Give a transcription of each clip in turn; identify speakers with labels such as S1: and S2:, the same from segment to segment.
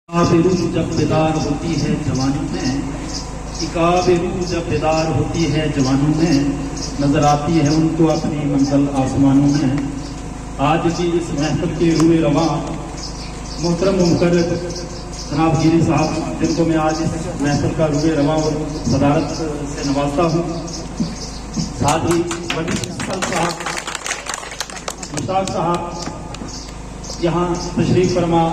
S1: روح جب بیدار ہوتی ہے جوانوں میں، عقاب روح جب بیدار ہوتی ہے جوانوں میں، نظر آتی ہے ان کو اپنی منزل آسمانوں میں۔ آج بھی اس محفل کے روئے رواں محترم مقرر جناب گیری صاحب، جن کو میں آج اس محفل کا روئے رواں اور صدارت سے نوازتا ہوں، ساتھ ہی ولی صاحب، مشتاق صاحب یہاں تشریف فرما،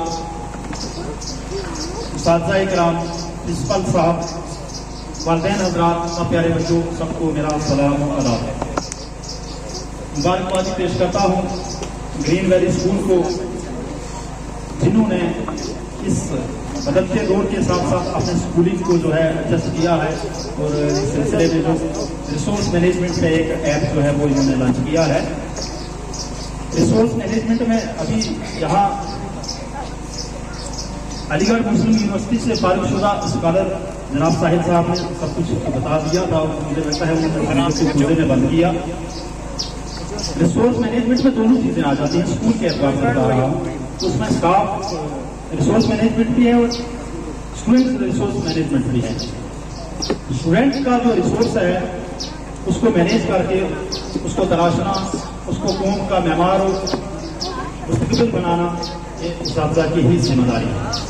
S1: اساتذہ اکرام، پرنسپل صاحب، والدین حضرات اور پیارے بچوں، سب کو میرا سلام و آداب ہے۔ مبارکبادی پیش کرتا ہوں گرین ویلی اسکول کو، جنہوں نے اس بدلتے دور کے ساتھ ساتھ اپنے اسکولنگ کو جو ہے ایڈجسٹ کیا ہے، اور اس سلسلے میں جو ریسورس مینجمنٹ کا ایک ایپ جو ہے وہ انہوں نے لانچ کیا ہے۔ ریسورس مینجمنٹ میں ابھی یہاں علی گڑھ مسلم یونیورسٹی سے فارغ شدہ اسکالر جناب ساحل صاحب نے سب کچھ بتا دیا تھا، اور مجھے لگتا ہے انہوں نے پورے میں بند کیا۔ ریسورس مینجمنٹ میں دونوں چیزیں آ جاتی ہیں، اسکول کے اعتبار سے بتا رہا ہوں، اس میں اسٹاف ریسورس مینجمنٹ بھی ہے اور اسٹوڈنٹ ریسورس مینجمنٹ بھی ہے۔ اسٹوڈنٹ کا جو ریسورس ہے اس کو مینیج کر کے اس کو تراشنا، اس کو قوم کا معمار اور مستقبل بنانا، یہ اساتذہ کی ہی ذمہ داری ہے۔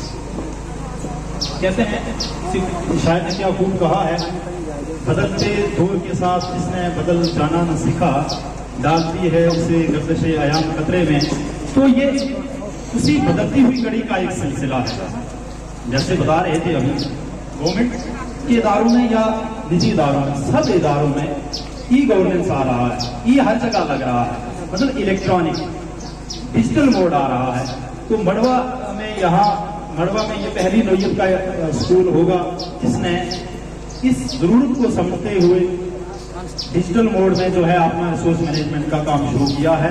S1: کہتے ہیں شاید نے کیا خوب کہا ہے، بدلتے دور کے ساتھ جس نے بدل جانا نہ سیکھا، ڈالتی ہے اسے گردش ایام خطرے میں۔ تو یہ اسی بدلتی ہوئی کڑی کا ایک سلسلہ ہے۔ جیسے بتا رہے تھے ابھی، گورنمنٹ کے اداروں میں یا نجی اداروں میں، سب اداروں میں ای گورننس آ رہا ہے، ای ہر جگہ لگ رہا ہے، مطلب الیکٹرانک ڈیجیٹل موڈ آ رہا ہے۔ تو مڑوا میں یہ پہلی نوعیت کا اسکول ہوگا جس نے اس ضرورت کو سمجھتے ہوئے ڈیجیٹل موڈ میں جو ہے اپنا ریسورس مینجمنٹ کا کام شروع کیا ہے۔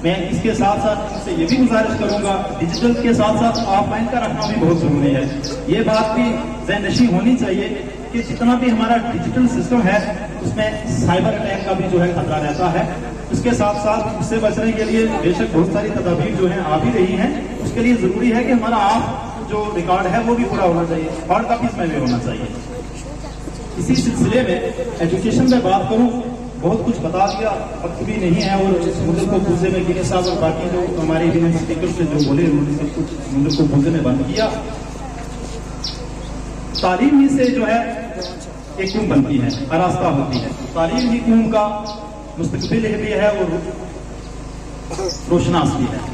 S1: میں اس کے ساتھ ساتھ سے یہ بھی گزارش کروں گا، ڈیجیٹل کے ساتھ ساتھ آف لائن کا رکھنا بھی بہت ضروری ہے۔ یہ بات بھی ذہن نشین ہونی چاہیے کہ جتنا بھی ہمارا ڈیجیٹل سسٹم ہے اس میں سائبر اٹیک کا بھی جو ہے خطرہ رہتا ہے۔ اس کے ساتھ ساتھ اس سے بچنے کے لیے بے شک بہت ساری تدابیر جو ہیں آ بھی رہی ہیں۔ اس کے لیے ضروری ہے کہ ہمارا آپ جو ریکارڈ ہے وہ بھی پورا ہونا چاہیے، ہارڈ کاپیز میں بھی ہونا چاہیے۔ اسی سلسلے میں ایجوکیشن میں بات کروں، بہت کچھ بتا دیا، وقت بھی نہیں ہے، اور سمندر کو پوزے میں گیری صاحب اور باقی جو ہمارے اسپیکر سے جو بولے انہوں نے سب کچھ سمندر کو پوزے میں بند کیا۔ تعلیم ہی سے جو ہے ایک قوم بنتی ہے، آراستہ ہوتی ہے، تعلیم ہی قوم کا مستقبل بھی ہے اور روشناس بھی ہے۔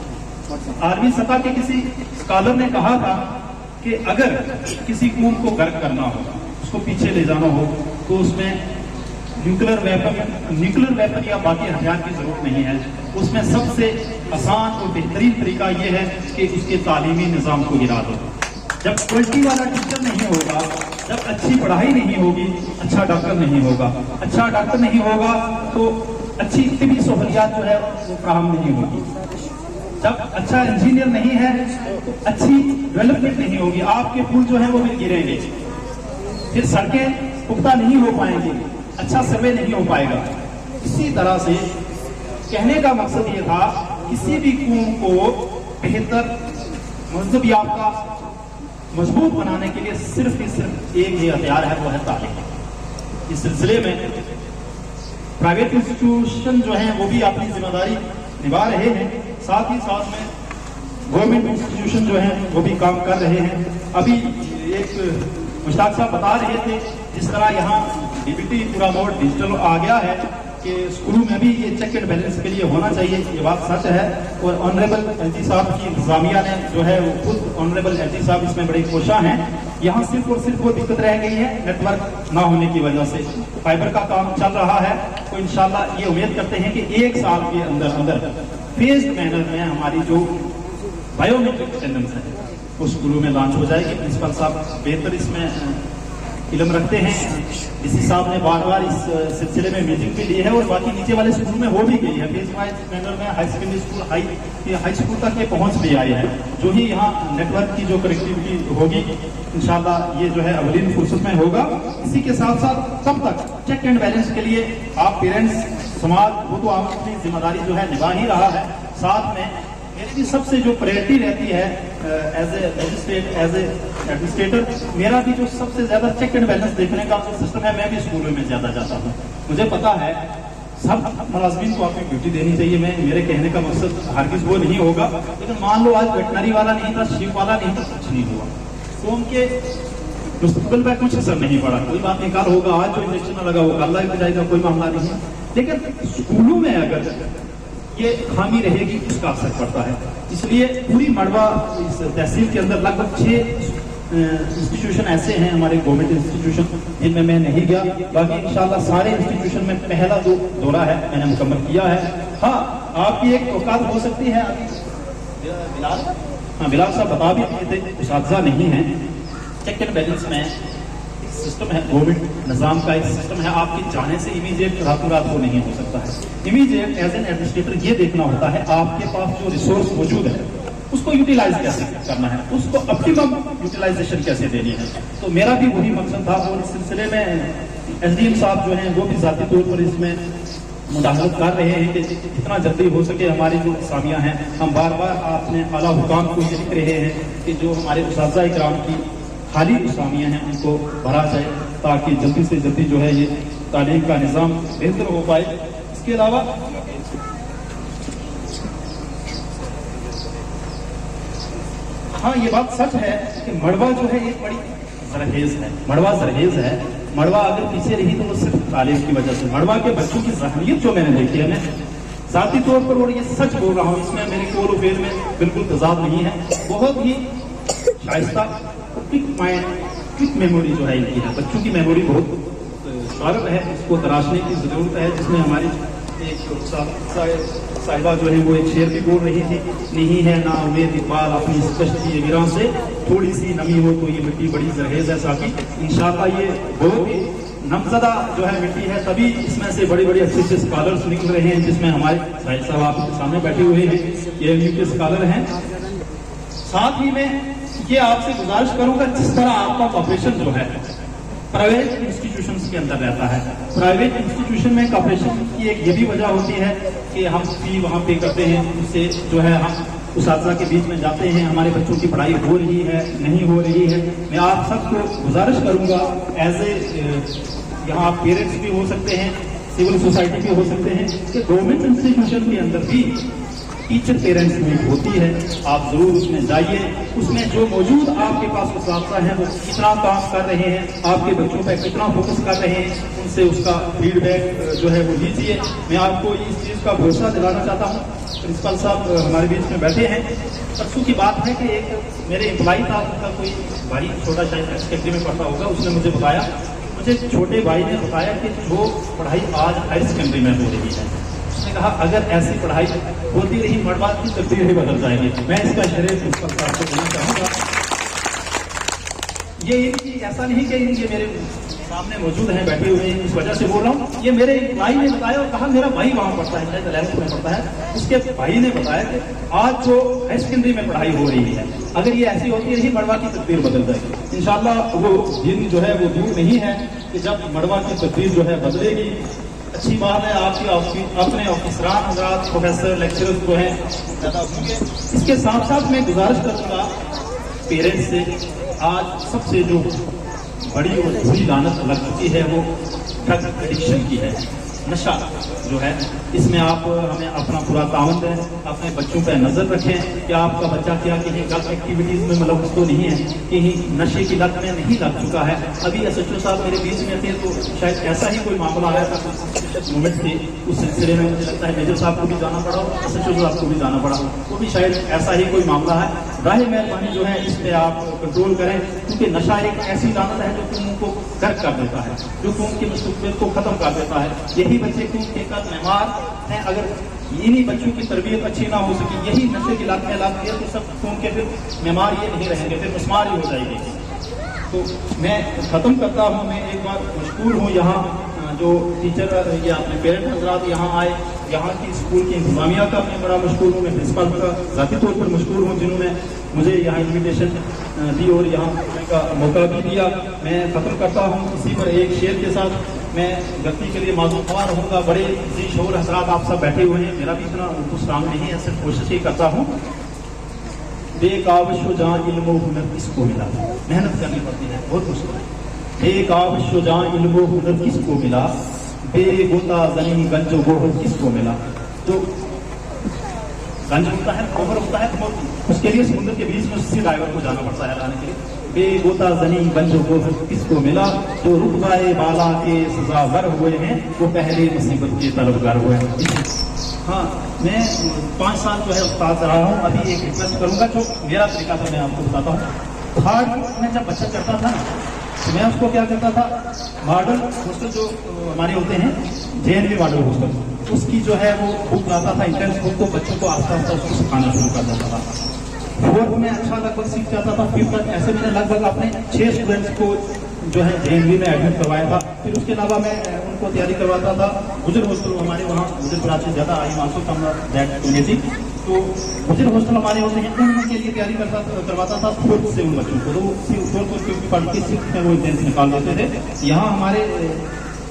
S1: عالمی سطح کے کسی اسکالر نے کہا تھا کہ اگر کسی قوم کو غرق کرنا ہو، اس کو پیچھے لے جانا ہو، تو اس میں نیوکلر ویپن یا باقی ہتھیار کی ضرورت نہیں ہے۔ اس میں سب سے آسان اور بہترین طریقہ یہ ہے کہ اس کے تعلیمی نظام کو گرا دو۔ جب کوالٹی والا ٹیچر نہیں ہوگا، جب اچھی پڑھائی نہیں ہوگی، اچھا ڈاکٹر نہیں ہوگا، اچھا ڈاکٹر نہیں ہوگا تو اچھی طبی سہولیات جو ہے وہ فراہم نہیں ہوگی۔ جب اچھا انجینئر نہیں ہے تو اچھی ڈیولپمنٹ نہیں ہوگی، آپ کے پل جو ہیں وہ بھی گریں گے، پھر سڑکیں پختہ نہیں ہو پائیں گی، اچھا سروے نہیں ہو پائے گا۔ اسی طرح سے کہنے کا مقصد یہ تھا، کسی بھی قوم کو بہتر مہذب یافتہ مضبوط بنانے کے لیے صرف ایک ہی ہتھیار ہے، وہ ہے تعلیم۔ اس سلسلے میں پرائیویٹ انسٹیٹیوشن جو ہیں وہ بھی اپنی ذمہ داری نبھا رہے ہیں، ساتھ ہی ساتھ میں گورنمنٹ انسٹیٹیوشن جو ہیں وہ بھی کام کر رہے ہیں۔ ابھی ایک مشتاق صاحب بتا رہے تھے، جس طرح یہاں ڈیبیٹی پورا موڈ ڈیجیٹل آ گیا ہے کہ اسکولوں میں بھی یہ چیک اینڈ بیلنس کے لیے ہونا چاہیے، یہ بات سچ ہے۔ اور آنریبل ایل جی صاحب کی انتظامیہ نے جو ہے وہ خود آنریبل ایل جی صاحب اس میں بڑے کوشاں ہیں۔ یہاں صرف اور صرف وہ دقت رہ گئی ہے نیٹ ورک نہ ہونے کی وجہ سے، فائبر کا کام چل رہا ہے، تو انشاءاللہ یہ امید کرتے ہیں کہ ایک سال کے اندر فیزڈ مینر میں ہماری جو بایو میٹرک اٹینڈنس ہے وہ اسکولوں میں لانچ ہو جائے گی۔ پرنسپل صاحب بہتر اس میں علم رکھتے ہیں، ڈی سی صاحب نے بار بار اس سلسلے میں میٹنگ بھی لی ہے، اور باقی نیچے والے اسکول میں ہو بھی گئی ہے، فیز وائز مینر میں high secondary school high school تک یہ پہنچ بھی آئی ہے۔ جو ہی یہاں نیٹ ورک کی جو کنیکٹیوٹی ہوگی انشاءاللہ یہ جو ہے اولین فرصت میں ہوگا۔ اسی کے ساتھ ساتھ تب تک چیک اینڈ بیلنس کے لیے آپ پیرنٹس، سماج، وہ تو آپ اپنی ذمہ داری جو ہے نبھا ہی رہا ہے، ساتھ میں میری بھی سب سے جو پریورٹی رہتی ہے as a magistrate as a administrator, میرا بھی جو سب سے زیادہ چیک اینڈ بیلنس دیکھنے کا جو سسٹم ہے، میں بھی اسکولوں میں زیادہ جاتا ہوں. مجھے پتا ہے سب ملازمین کو اپنی ڈیوٹی دینی چاہیے. میرے کہنے کا مقصد ہرگز وہ نہیں ہوگا، لیکن مان لو آج ویٹنری والا نہیں تھا، شیپ والا نہیں تھا، کچھ نہیں ہوا تو ان کے مستقبل پہ کچھ اثر نہیں پڑا. کوئی بات نہیں، کل ہوگا، آج جو انجیکشن نہ لگا وہ کل لگ جائے گا، کوئی معاملہ نہیں ہے. لیکن اسکولوں میں اگر یہ خامی رہے گی اس کا اثر پڑتا ہے. اس لیے پوری مڑوا اس تحصیل کے اندر لگ بھگ 6 انسٹیٹیوشن ایسے ہیں ہمارے گورنمنٹ انسٹیٹیوشن جن میں نہیں گیا. باقی انشاءاللہ سارے انسٹیٹیوشن میں پہلا جو دورہ ہے میں نے مکمل کیا ہے. ہاں آپ کی ایک اوقات ہو سکتی ہے، بلال صاحب بتا بھی دیے تھے، اساتذہ نہیں ہیں. چیک اینڈ بیلنس میں سسٹم ہے، گورنمنٹ نظام کا ایک سسٹم ہے. آپ کے جانے سے امیڈیٹ راتوں رات وہ نہیں ہو سکتا ہے. امیڈیٹ ایز این ایڈمنسٹریٹر یہ دیکھنا ہوتا ہے آپ کے پاس جو ریسورس موجود ہے اس کو یوٹیلائز کیسے کرنا ہے، اس کو اپٹیمم یوٹیلائزیشن کیسے دینی ہے. تو میرا بھی وہی مقصد تھا، اور اس سلسلے میں ایس ڈی ایم صاحب جو ہیں وہ بھی ذاتی طور پر اس میں مداخلت کر رہے ہیں کہ جتنا جلدی ہو سکے ہماری جو اسامیاں ہیں، ہم بار بار اپنے اعلیٰ حکام کو یہ لکھ رہے ہیں کہ جو ہمارے اساتذہ اکرام کی خالی اسامیاں ہیں ان کو بھرا جائے تاکہ جلدی سے جلدی جو ہے یہ تعلیم کا نظام بہتر ہو پائے. اس کے علاوہ ہاں یہ بات سچ ہے کہ مڑوا جو ہے ایک بڑی زرخیز ہے. مڑوا زرخیز ہے. مڑوا اگر پیچھے رہی تو وہ صرف تعلیم کی وجہ سے. مڑوا کے بچوں کی ذہنیت جو میں نے دیکھی ہے، میں ذاتی طور پر اور یہ سچ بول رہا ہوں، اس میں میری قول و فعل میں بالکل تضاد نہیں ہے. بہت ہی شائستہ کوئک مائنڈ، کوئک میموری جو ہے ان کی ہے. بچوں کی میموری بہت شارپ ہے، اس کو تراشنے کی ضرورت ہے. جس میں ہماری ایک صاحبہ جو ہے وہ ایک شعر بھی بول رہی تھی، نہیں ہے نا امید اقبال اپنی اس کشتی گراں سے، تھوڑی سی نمی ہو تو یہ مٹی بڑی زرخیز ہے. ساتھی انشاءاللہ یہ بہت ہی نمزدہ جو ہے مٹی ہے، تبھی اس میں سے بڑے بڑے اچھے اچھے اسکالرس نکل رہے ہیں، جس میں ہمارے ساحل صاحب آپ کے سامنے بیٹھے ہوئے ہیں، یہ ANU کے اسکالر ہیں. ساتھ ہی میں یہ آپ سے گزارش کروں گا، جس طرح آپ کا کاپریشن جو ہے پرائیویٹ انسٹیٹیوشنز کے اندر رہتا ہے، پرائیویٹ انسٹیٹیوشن میں کاپریشن کی ایک یہ بھی وجہ ہوتی ہے کہ ہم فی وہاں پے کرتے ہیں، اس سے جو ہے ہم اساتذہ کے بیچ میں جاتے ہیں، ہمارے بچوں کی پڑھائی ہو رہی ہے نہیں ہو رہی ہے. میں آپ سب کو گزارش کروں گا ایز اے یہاں آپ پیرنٹس بھی ہو سکتے ہیں، سول سوسائٹی بھی ہو سکتے ہیں، کہ گورنمنٹ انسٹیٹیوشن کے اندر بھی ٹیچر پیرنٹس میٹ ہوتی ہے. آپ ضرور اس میں جائیے. اس میں جو موجود آپ کے پاس اساتذہ ہیں وہ کتنا کام کر رہے ہیں، آپ کے بچوں پہ کتنا فوکس کر رہے ہیں، ان سے اس کا فیڈ بیک جو ہے وہ لیجیے. میں آپ کو اس چیز کا بھروسہ دلانا چاہتا ہوں. پرنسپل صاحب ہمارے بیچ میں بیٹھے ہیں. پرسوں کی بات ہے کہ ایک میرے امپلائی تھا، ان کا کوئی بھائی چھوٹا شاید سیکنڈری میں پڑھتا ہوگا، اس نے مجھے بتایا، مجھے چھوٹے بھائی نے بتایا کہ جو پڑھائی آج ہائر سیکنڈری میں ہو رہی ہے، اس نے کہا اگر ایسی پڑھائی ہوتی رہی مڑوا کی تقدیر ہی بدل جائے گی. میں اس کا شرح پرنسپل صاحب کو دینا چاہوں گا. یہ ایسا نہیں کہ یہ میرے سامنے موجود ہیں بیٹھے ہوئے ہیں اس وجہ سے بول رہا ہوں، یہ میرے بھائی نے بتایا اور کہا میرا بھائی وہاں پڑھتا ہے، شاید 11th میں پڑھتا ہے، اس کے بھائی نے بتایا کہ آج جو ہائر سیکنڈری میں پڑھائی ہو رہی ہے اگر یہ ایسی ہوتی رہی مڑوا کی تقدیر بدل جائے گی. انشاءاللہ وہ دن جو ہے وہ دور نہیں ہے کہ جب مڑوا کی تقدیر جو ہے بدلے گی. اچھی بات ہے آپ کی اپنے آفیسران حضرات پروفیسر لیکچرز جو ہیں پیدا ہوں گے. اس کے ساتھ ساتھ میں گزارش کروں گا پیرنٹس سے، آج سب سے جو بڑی اور بری لعنت لگ چکی ہے وہ ڈرگ ایڈکشن کی ہے. نشہ جو ہے اس میں آپ ہمیں اپنا پورا تعاون دیں، اپنے بچوں پہ نظر رکھیں کہ آپ کا بچہ کیا کہیں غلط ایکٹیویٹیز میں ملوث تو نہیں ہے، کہیں نشے کی لت میں نہیں لگ چکا ہے. ابھی SHO صاحب میرے بیچ میں تھے تو شاید ایسا ہی کوئی معاملہ آیا تھا مومنٹ تھے، اس سلسلے میں مجھے لگتا ہے میجر صاحب کو بھی جانا پڑا ہو، SHO صاحب کو بھی جانا پڑا ہو، وہ بھی شاید ایسا ہی کوئی معاملہ ہے. راہ مہربانی جو ہے اس پہ آپ کنٹرول کریں، کیونکہ نشہ ایک ایسی لعنت ہے جو قوم کو غرق کر دیتا ہے، جو قوم کے مستقبل کو ختم کر دیتا ہے. یہی بچے قوم کے کل معمار ہیں. اگر انہی بچوں کی تربیت اچھی نہ ہو سکی، یہی نشے کی لت میں لگ گیا تو سب قوم کے پھر معمار یہ نہیں رہیں گے، پھر مسمار ہی ہو جائے گی. تو میں ختم کرتا ہوں. میں ایک بار مشکور ہوں یہاں جو ٹیچر یا اپنے پیرنٹ حضرات یہاں آئے، یہاں کی اسکول کی انتظامیہ کا میں بڑا مشکور ہوں. میں پرنسپل کا ذاتی طور پر مشکور ہوں جنہوں نے مجھے یہاں انویٹیشن دی اور یہاں آنے کا موقع بھی دیا. میں ختم کرتا ہوں اسی پر ایک شعر کے ساتھ. میں غلطی کے لیے معذور خواہ رہوں گا. بڑے ذی شعور حضرات آپ سب بیٹھے ہوئے ہیں, میرا بھی اتنا اردو اسٹرانگ نہیں ہے, صرف کوشش ہی کرتا ہوں. بے کاوش و جہاں علم و ہنر کس کو ملا, محنت کرنی پڑتی ہے, بہت مشکل ہے. بے کاوش و جہاں علم و ہنر کس کو ملا, بے گوتا زنی گنج و گوہر کس کو ملا. جو گنج ہوتا ہے, گوہر ہوتا ہے, اس کے لیے سمندر کے بیچ میں اسی ڈرائیور کو جانا پڑتا ہے لانے کے لیے. بے گوتا زنی گنج و گوہر کس کو ملا, جو رتبہ بالا کے سزاور ہوئے ہیں وہ پہلے مصیبت کے طلبگار ہوئے ہیں. ہاں, میں 5 سال جو ہے استاد رہا ہوں. ابھی ایک ریکویسٹ کروں گا, جو میرا طریقہ تھا میں آپ کو بتاتا ہوں. تھرڈ میں جب بچہ کرتا تھا نا, تو میں اس کو کیا کرتا تھا, ماڈل ہاسٹل جو ہمارے ہوتے ہیں JNV ماڈل ہاسٹل, اس کی جو ہے وہ بک لاتا تھا, انٹرنس بک کو بچوں کو آہستہ آہستہ اس کو سکھانا شروع کر دیتا تھا. 4th میں اچھا لگ بھگ سیکھ جاتا تھا. 5th تک ایسے میں نے لگ بھگ اپنے 6 اسٹوڈنٹس کو جو ہے JNV میں ایڈمٹ کروایا تھا. پھر اس کے علاوہ میں ان کو تیاری کرواتا تھا گجر ہاسٹل, ہمارے وہاں گجر برانچ زیادہ I also come that community. تو گجر ہاسٹل ہمارے ہوتے ہیں, ان کے لیے تیاری کرواتا تھا 4th سے ان بچوں کو. تو 4th کی پڑھ کے 6th میں وہ انٹرنس نکال دیتے تھے. یہاں ہمارے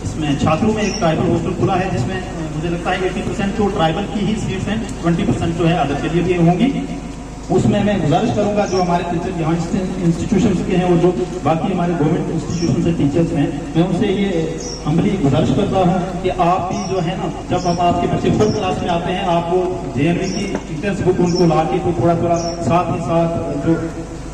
S1: اس میں چھاتروں میں ایک ٹرائبل ہاسٹل کھلا ہے, جس میں مجھے لگتا ہے 80% تو ٹرائبل کی ہی سیٹس ہیں, 20% جو ہے ادر کے لیے بھی ہوں گی. اس میں گزارش کروں گا جو ہمارے ٹیچر یہاں انسٹیٹیوشنس کے ہیں اور جو باقی ہمارے گورنمنٹ انسٹیٹیوشن سے ٹیچرس ہیں, میں ان سے یہ ہمبلی گزارش کرتا ہوں کہ آپ بھی جو ہے نا, جب ہم آپ کے بچے 4th کلاس میں آتے ہیں, آپ کو JNV کی انٹرنس بک ان کو لا کے تو تھوڑا تھوڑا ساتھ ہی ساتھ جو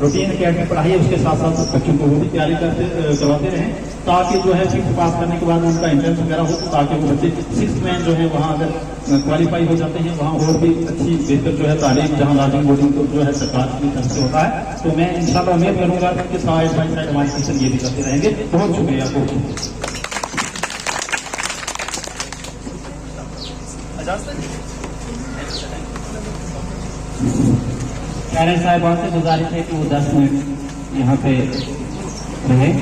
S1: روٹین اکیڈمی پڑھائی ہے اس کے ساتھ ساتھ بچوں کو وہ بھی تیاری کرواتے رہیں, تاکہ جو ہے 6th پاس کرنے کے بعد ان کا انٹرنس وغیرہ ہو, تاکہ وہ بچے 6th میں جو ہے وہاں اگر کوالیفائی ہو جاتے ہیں وہاں اور بھی اچھی بہتر جو ہے تعلیم جہاں لارجنگ بورڈنگ جو ہے سرکار کی طرف سے ہوتا ہے. تو میں انشاءاللہ امید کروں گا کہ سائڈ بائی سائڈ ہمارے ٹیچر یہ بھی کرتے رہیں گے. بہت شکریہ آپ کو.
S2: پیرنٹ صاحبان سے گزارش ہے کہ وہ 10 منٹ یہاں پہ رہیں.